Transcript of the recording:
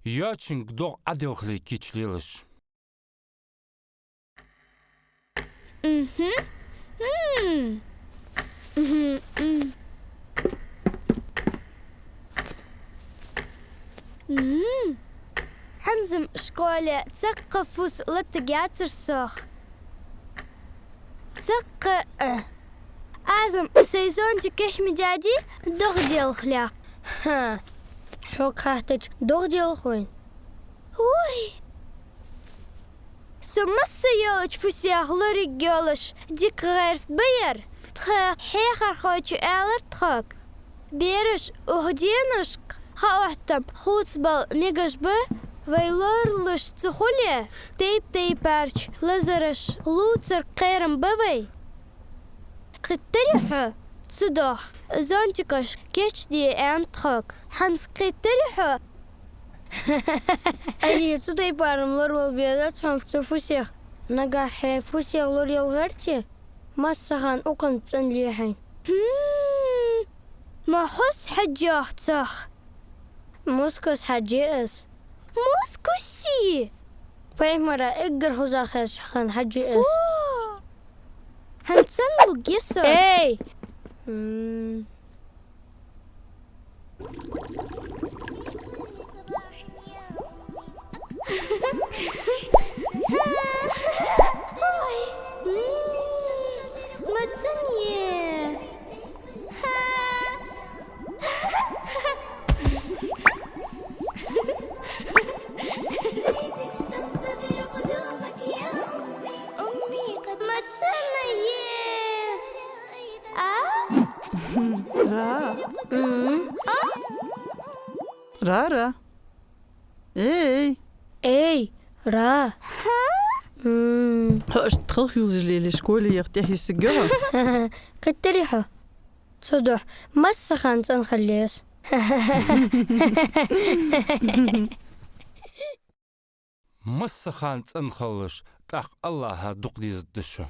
ياتشنك دو أدوخلي كيتشليلش. حنزم شكولة تسقفوس لتجاتر سخ تسق أعظم سيزون تكش مجادي دغ ديال خلا ها حوك هاتج دغ ديال خوين وي سمس يولج فسياخ لوري جولش ديك غيرس بير تخا حيخر خوتو ألر تخاك بيرش أخدينشك خاوحتم خوتبال ميجاشبه ويلورلش تخولي تيب بارش لزرش لوتر قيرم بوي قتريحو تصدوخ زونتكش كيش دي انتخوك حنس قتريحو أي تصدي بارم لور والبيادات هم فتفوسيخ نقا حي فوسيخ لور يلغرتي ما السخان أقن تنليحين ما حس حجاح تخ موسكوس حجيس موسكوسي مرة إقر هزاخي شخان حجيس هنتسلو جيسو إي ما تسنيه ما تسنيه رارا اي إي را اش تخلخي لي شكولي يختي يسقها كتريحو تصدح ما السخان تنخليس مسخان تنخلش تاق الله دوق دي زدشو.